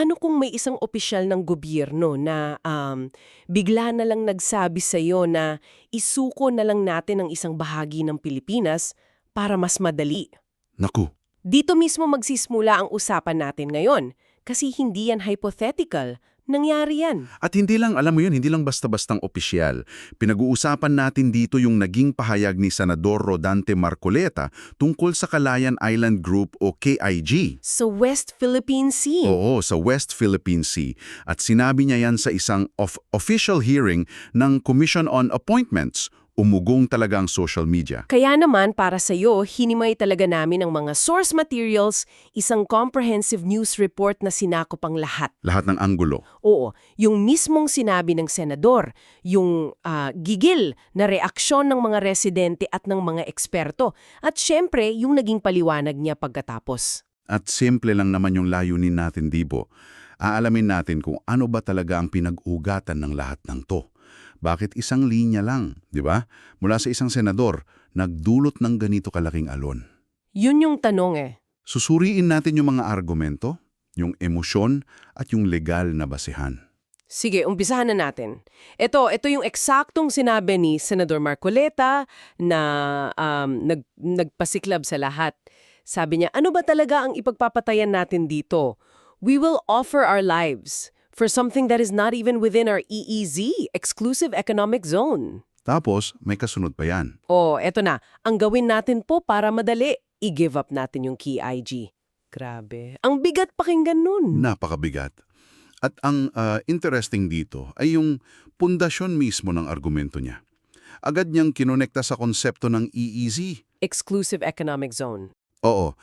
paano kung may isang opisyal ng gobyerno na bigla na lang nagsabi sa'yo na isuko na lang natin ang isang bahagi ng Pilipinas para mas madali? Naku, Dito mismo magsisimula ang usapan natin ngayon kasi hindi yan hypothetical. Nangyari yan. at hindi lang, alam mo yun, hindi lang basta-bastang opisyal. Pinag-uusapan natin dito yung naging pahayag ni Senador Rodante Marcoleta tungkol sa Calayan Island Group o KIG. Sa West Philippine Sea. Oo, sa West Philippine Sea. At sinabi niya yan sa isang official hearing ng Commission on Appointments. Umugong talaga ang social media. Kaya naman para sa iyo, hinimay talaga namin ang mga source materials, isang comprehensive news report na sinakop ang lahat. Lahat ng anggulo. Oo, yung mismong sinabi ng senador, yung gigil na reaksyon ng mga residente at ng mga eksperto, at syempre yung naging paliwanag niya pagkatapos. At simple lang naman yung layunin natin, Dibo. Aalamin natin kung ano ba talaga ang pinag-ugatan ng lahat ng to. Bakit isang linya lang, di ba? Mula sa isang senador, nagdulot ng ganito kalaking alon. Yun yung tanong eh. Susuriin natin yung mga argumento, yung emosyon, at yung legal na basehan. Sige, umpisahan na natin. Ito yung eksaktong sinabi ni Senador Marcoleta na nagpasiklab sa lahat. Sabi niya, ano ba talaga ang ipagpapatayan natin dito? We will offer our lives for something that is not even within our EEZ, Exclusive Economic Zone. Tapos, may kasunod pa yan. Eto na. Ang gawin natin po para madali, i-give up natin yung KIG. Grabe. Ang bigat pakinggan nun. Napakabigat. At ang interesting dito ay yung pundasyon mismo ng argumento niya. Agad niyang kinonekta sa konsepto ng EEZ. Exclusive Economic Zone. Oo.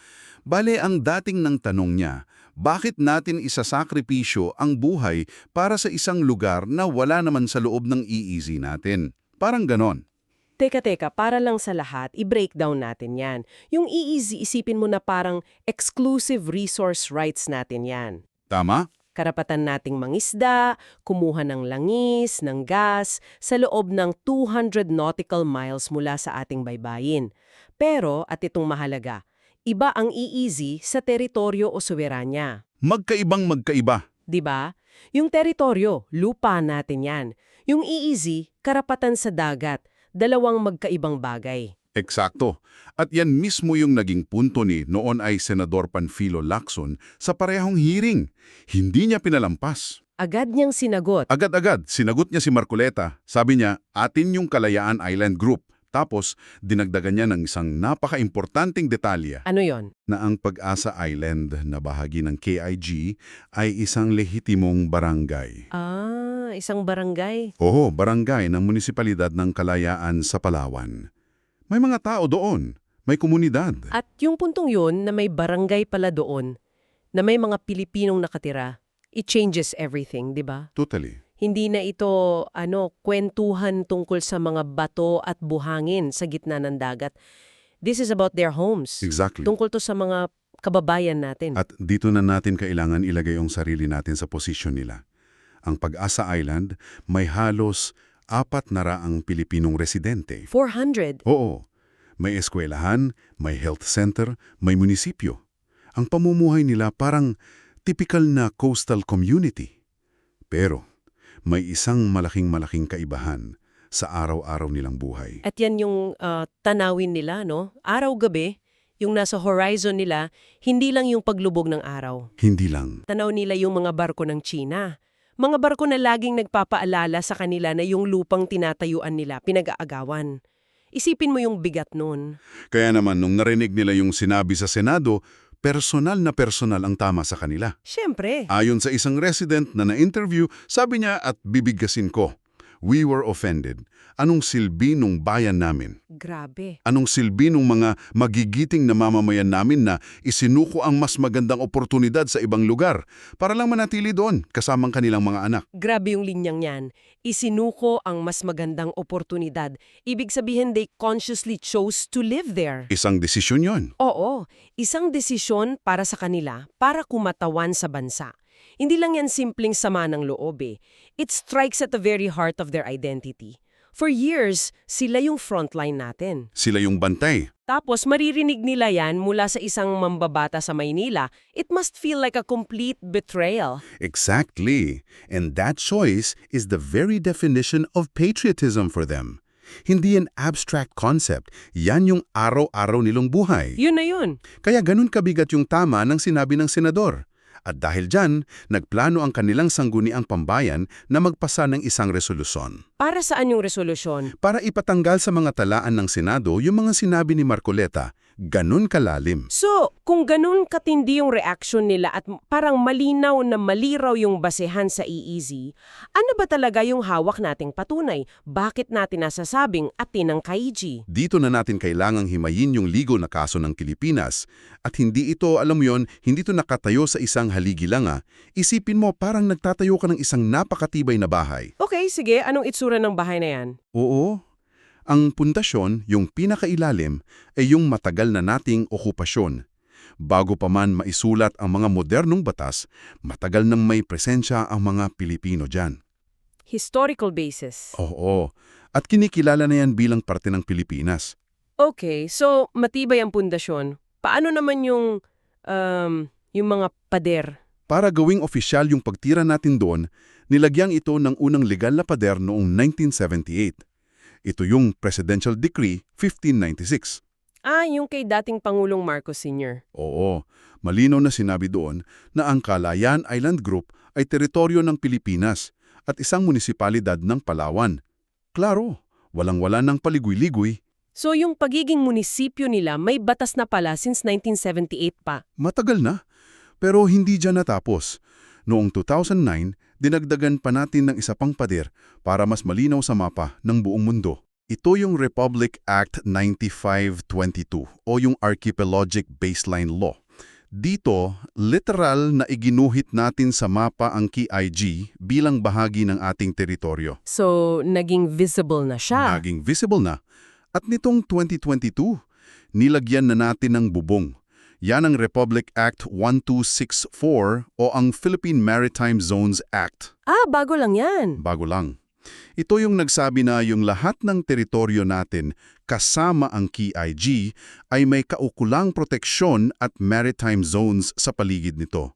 Bale, ang dating ng tanong niya, bakit natin isasakripisyo ang buhay para sa isang lugar na wala naman sa loob ng EEZ natin? Parang ganon. Teka, para lang sa lahat, i-breakdown natin yan. Yung EEZ, isipin mo na parang exclusive resource rights natin yan. Tama? Karapatan nating mangisda, kumuha ng langis, ng gas, sa loob ng 200 nautical miles mula sa ating baybayin. Pero, at itong mahalaga, iba ang EEZ sa teritoryo o soberanya. Magkaibang magkaiba. 'Di ba? Yung teritoryo, lupa natin yan. Yung EEZ, karapatan sa dagat, dalawang magkaibang bagay. Eksakto. At yan mismo yung naging punto ni noon ay Senador Panfilo Lacson sa parehong hearing. Hindi niya pinalampas. Agad niyang sinagot. Agad-agad, sinagot niya si Marcoleta. Sabi niya, atin yung Kalayaan Island Group. Tapos, dinagdagan niya ng isang napaka-importanting detalya Ano yon? na ang Pag-asa Island na bahagi ng KIG ay isang lehitimong barangay. Isang barangay. Oo, barangay ng munisipalidad ng Kalayaan sa Palawan. May mga tao doon, may komunidad. At yung puntong yun na may barangay pala doon, na may mga Pilipinong nakatira, it changes everything, di ba? Totally. Hindi na ito kwentuhan tungkol sa mga bato at buhangin sa gitna ng dagat. This is about their homes. Exactly. Tungkol to sa mga kababayan natin. At dito na natin kailangan ilagay ang sarili natin sa posisyon nila. Ang Pag-asa Island may halos 400 Pilipinong residente. 400. Oo. May eskwelahan, may health center, may munisipyo. Ang pamumuhay nila parang typical na coastal community. Pero may isang malaking kaibahan sa araw-araw nilang buhay. At yan yung tanawin nila, no? Araw-gabi, yung nasa horizon nila, hindi lang yung paglubog ng araw. Hindi lang. Tanaw nila yung mga barko ng China. Mga barko na laging nagpapaalala sa kanila na yung lupang tinatayuan nila, pinag-aagawan. Isipin mo yung bigat nun. Kaya naman nung narinig nila yung sinabi sa Senado, personal ang tama sa kanila. Siyempre. Ayon sa isang resident na na-interview, sabi niya at bibigkasin ko, we were offended. Anong silbi nung bayan namin? Grabe. Anong silbi nung mga magigiting na mamamayan namin na isinuko ang mas magandang oportunidad sa ibang lugar para lang manatili doon kasamang kanilang mga anak? Grabe yung linyang yan. Isinuko ang mas magandang oportunidad. Ibig sabihin they consciously chose to live there. Isang desisyon yon. Oo, isang desisyon para sa kanila, para kumatawan sa bansa. Hindi lang yan simpleng sama ng loob eh. It strikes at the very heart of their identity. For years, sila yung frontline natin. Sila yung bantay. Tapos maririnig nila yan mula sa isang mambabata sa Maynila. It must feel like a complete betrayal. Exactly. And that choice is the very definition of patriotism for them. Hindi an abstract concept. Yan yung araw-araw nilang buhay. Yun na yun. Kaya ganun kabigat yung tama ng sinabi ng senador. At dahil dyan, nagplano ang kanilang sangguniang pambayan na magpasa ng isang resolusyon. Para saan yung resolusyon? Para ipatanggal sa mga talaan ng Senado yung mga sinabi ni Marcoleta, ganun kalalim. So, kung ganun katindi yung reaction nila at parang malinaw na maliraw yung basehan sa EEZ, ano ba talaga yung hawak nating patunay? Bakit natin nasasabing atin ang kaiji? Dito na natin kailangang himayin yung legal na kaso ng Pilipinas. At hindi ito, alam mo yon, hindi ito nakatayo sa isang haligi lang. Isipin mo parang nagtatayo ka ng isang napakatibay na bahay. Okay, sige. Anong itsura ng bahay na yan? Oo. Ang pundasyon, yung pinakailalim, ay yung matagal na nating okupasyon. Bago pa man maisulat ang mga modernong batas, matagal nang may presensya ang mga Pilipino dyan. Historical basis. Oo. At kinikilala na yan bilang parte ng Pilipinas. Okay, so matibay ang pundasyon. Paano naman yung mga pader? Para gawing opisyal yung pagtira natin doon, nilagyang ito ng unang legal na pader noong 1978. Ito yung Presidential Decree 1596. Yung kay dating Pangulong Marcos Sr. Oo, malinaw na sinabi doon na ang Calayan Island Group ay teritoryo ng Pilipinas at isang munisipalidad ng Palawan. Klaro, walang-wala ng paligoy-ligoy. So yung pagiging munisipyo nila may batas na pala since 1978 pa. Matagal na, pero hindi dyan natapos. Noong 2009, dinagdagan pa natin ng isa pang pader para mas malinaw sa mapa ng buong mundo. Ito yung Republic Act 9522 o yung Archipelagic Baseline Law. Dito, literal na iginuhit natin sa mapa ang KIG bilang bahagi ng ating teritoryo. So naging visible na siya. Naging visible na. At nitong 2022, nilagyan na natin ng bubong. Yan ang Republic Act 1264 o ang Philippine Maritime Zones Act. Bago lang yan. Bago lang. Ito yung nagsabi na yung lahat ng teritoryo natin kasama ang KIG ay may kaukulang proteksyon at maritime zones sa paligid nito.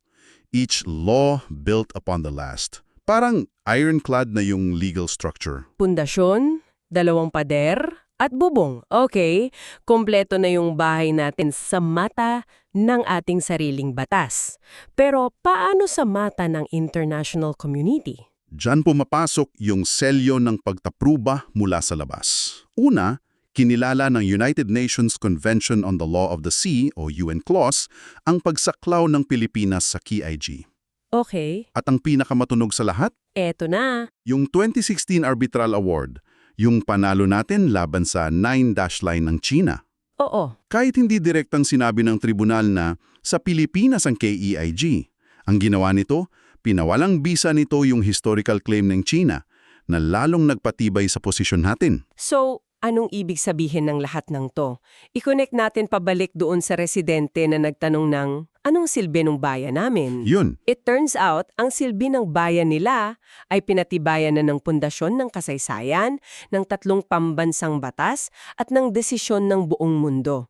Each law built upon the last. Parang ironclad na yung legal structure. Pundasyon, dalawang pader, at bubong. Okay, kompleto na yung bahay natin sa mata ng ating sariling batas. Pero paano sa mata ng international community? Diyan pumapasok yung selyo ng pagtapruba mula sa labas. Una, kinilala ng United Nations Convention on the Law of the Sea o UN Clause ang pagsaklaw ng Pilipinas sa KIG. Okay, At ang pinakamatunog sa lahat, eto na. yung 2016 Arbitral Award, yung panalo natin laban sa 9-dash line ng China. Oo. Kahit hindi direktang sinabi ng tribunal na sa Pilipinas ang KEIG, ang ginawa nito, pinawalang bisa nito yung historical claim ng China na lalong nagpatibay sa posisyon natin. So, anong ibig sabihin ng lahat ng to? I-connect natin pabalik doon sa residente na nagtanong ng, anong silbi ng bayan namin? Yun, It turns out, ang silbi ng bayan nila ay pinatibayan na ng pundasyon ng kasaysayan, ng 3 pambansang batas, at ng desisyon ng buong mundo.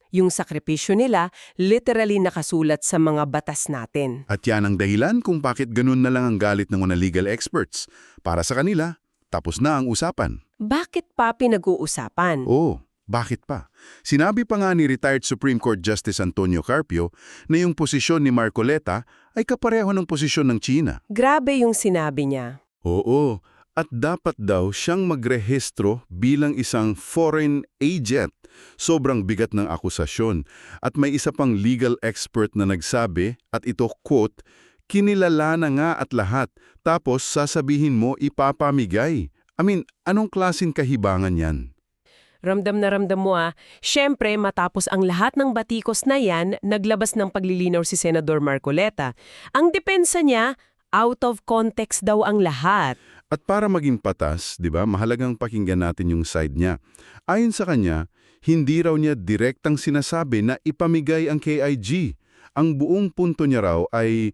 Yung sakripisyo nila, literally nakasulat sa mga batas natin. at yan ang dahilan kung bakit ganun na lang ang galit ng mga legal experts. Para sa kanila, tapos na ang usapan. Bakit pa pinag-uusapan? Oo, bakit pa? Sinabi pa nga ni retired Supreme Court Justice Antonio Carpio na yung posisyon ni Marcoleta ay kapareho ng posisyon ng China. Grabe yung sinabi niya. Oo, at dapat daw siyang magrehistro bilang isang foreign agent. Sobrang bigat ng akusasyon. At may isa pang legal expert na nagsabi, at ito quote, kinilala na nga at lahat, tapos sasabihin mo ipapamigay. Anong klaseng kahibangan yan? Ramdam na ramdam mo Siyempre, matapos ang lahat ng batikos na yan, naglabas ng paglilinaw si Senador Marcoleta. Ang depensa niya, out of context daw ang lahat. At para maging patas, di ba, mahalagang pakinggan natin yung side niya. Ayon sa kanya, hindi raw niya direktang sinasabi na ipamigay ang KIG. Ang buong punto niya raw ay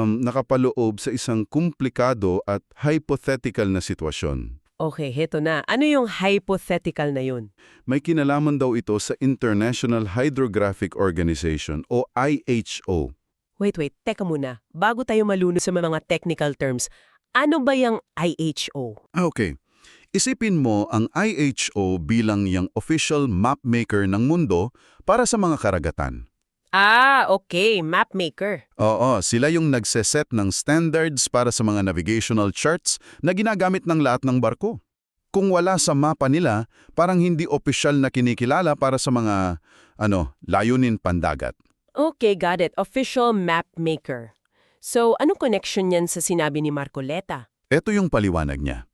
nakapaloob sa isang komplikado at hypothetical na sitwasyon. Okay, heto na. Ano yung hypothetical na yun? May kinalaman daw ito sa International Hydrographic Organization o IHO. Wait, teka muna. Bago tayo malunod sa mga technical terms, ano ba yung IHO? Okay. Isipin mo ang IHO bilang yung official map maker ng mundo para sa mga karagatan. Okay. Mapmaker. Oo, sila yung nagseset ng standards para sa mga navigational charts na ginagamit ng lahat ng barko. Kung wala sa mapa nila, parang hindi opisyal na kinikilala para sa mga, layunin pandagat. Okay, got it. Official mapmaker. So, anong connection yan sa sinabi ni Marcoleta? Ito yung paliwanag niya.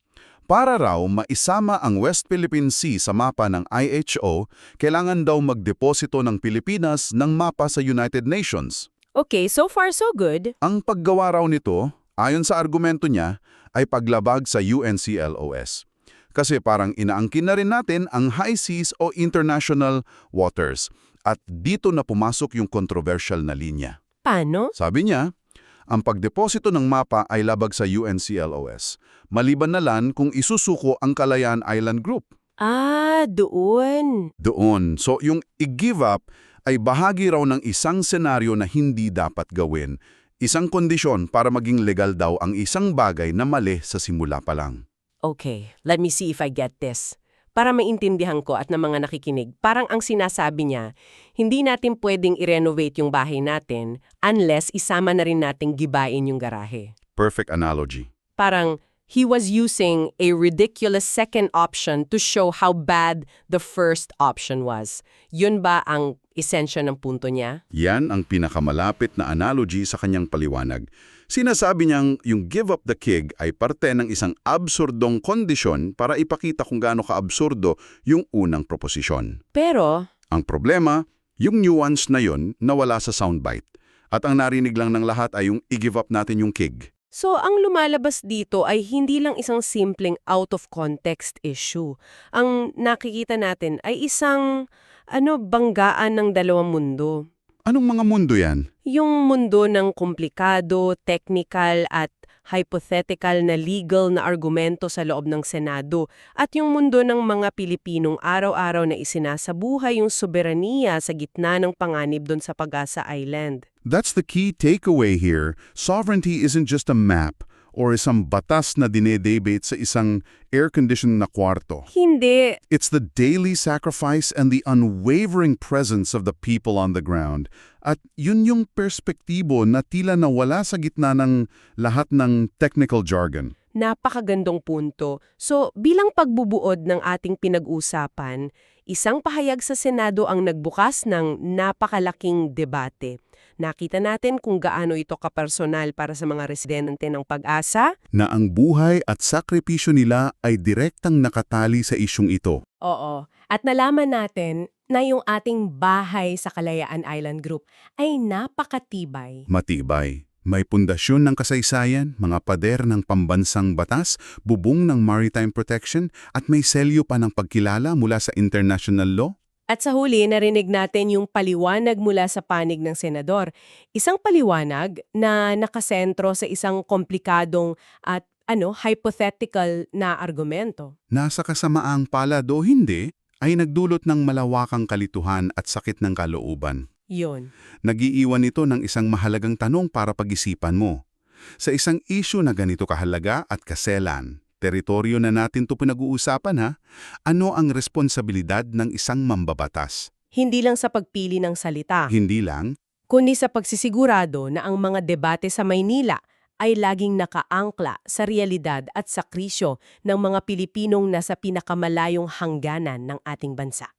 Para raw maisama ang West Philippine Sea sa mapa ng IHO, kailangan daw magdeposito ng Pilipinas ng mapa sa United Nations. Okay, so far so good. Ang paggawa raw nito, ayon sa argumento niya, ay paglabag sa UNCLOS. Kasi parang inaangkin na rin natin ang high seas o international waters. At dito na pumasok yung controversial na linya. Paano? Sabi niya, ang pagdeposito ng mapa ay labag sa UNCLOS, maliban na lang kung isusuko ang Kalayaan Island Group. Doon. Doon. So yung i-give up ay bahagi raw ng isang senaryo na hindi dapat gawin, isang kondisyon para maging legal daw ang isang bagay na mali sa simula pa lang. Okay, let me see if I get this. Para maintindihan ko at ng mga nakikinig, parang ang sinasabi niya, hindi natin pwedeng i-renovate yung bahay natin unless isama na rin nating gibain yung garahe. Perfect analogy. Parang he was using a ridiculous second option to show how bad the first option was. Yun ba ang esensya ng punto niya? Yan ang pinakamalapit na analogy sa kanyang paliwanag. Sinasabi niyang yung give up the kig ay parte ng isang absurdong kondisyon para ipakita kung gaano ka-absurdo yung unang proposisyon. Pero, Ang problema, yung nuance na yon nawala sa soundbite. At ang narinig lang ng lahat ay yung i-give up natin yung kig. so ang lumalabas dito ay hindi lang isang simpleng out-of-context issue. Ang nakikita natin ay isang, banggaan ng dalawang mundo. Anong mga mundo yan? Yung mundo ng komplikado, technical at hypothetical na legal na argumento sa loob ng Senado at yung mundo ng mga Pilipinong araw-araw na isinasabuhay yung soberaniya sa gitna ng panganib doon sa Pag-asa Island. That's the key takeaway here. Sovereignty isn't just a map or isang batas na dinedebate sa isang air-conditioned na kwarto. Hindi. It's the daily sacrifice and the unwavering presence of the people on the ground. At yun yung perspektibo na tila nawala sa gitna ng lahat ng technical jargon. Napakagandong punto. So, bilang pagbubuod ng ating pinag-usapan, isang pahayag sa Senado ang nagbukas ng napakalaking debate. Nakita natin kung gaano ito kapersonal para sa mga residente ng Pag-asa. Na ang buhay at sakripisyo nila ay direktang nakatali sa isyung ito. Oo. At nalaman natin na yung ating bahay sa Kalayaan Island Group ay napakatibay. Matibay. May pundasyon ng kasaysayan, mga pader ng pambansang batas, bubong ng maritime protection, at may selyo pa ng pagkilala mula sa international law. At sa huli, narinig natin yung paliwanag mula sa panig ng senador. Isang paliwanag na nakasentro sa isang komplikadong at hypothetical na argumento. Nasa kasamaang palad o hindi, ay nagdulot ng malawakang kalituhan at sakit ng kalooban. Yun. Nagiiwan ito ng isang mahalagang tanong para pag-isipan mo. Sa isang issue na ganito kahalaga at kaselan, teritoryo na natin ito pinag-uusapan ha, ano ang responsibilidad ng isang mambabatas? Hindi lang sa pagpili ng salita, Hindi lang, kundi sa pagsisigurado na ang mga debate sa Maynila ay laging nakaangkla sa realidad at sakrisyo ng mga Pilipinong nasa pinakamalayong hangganan ng ating bansa.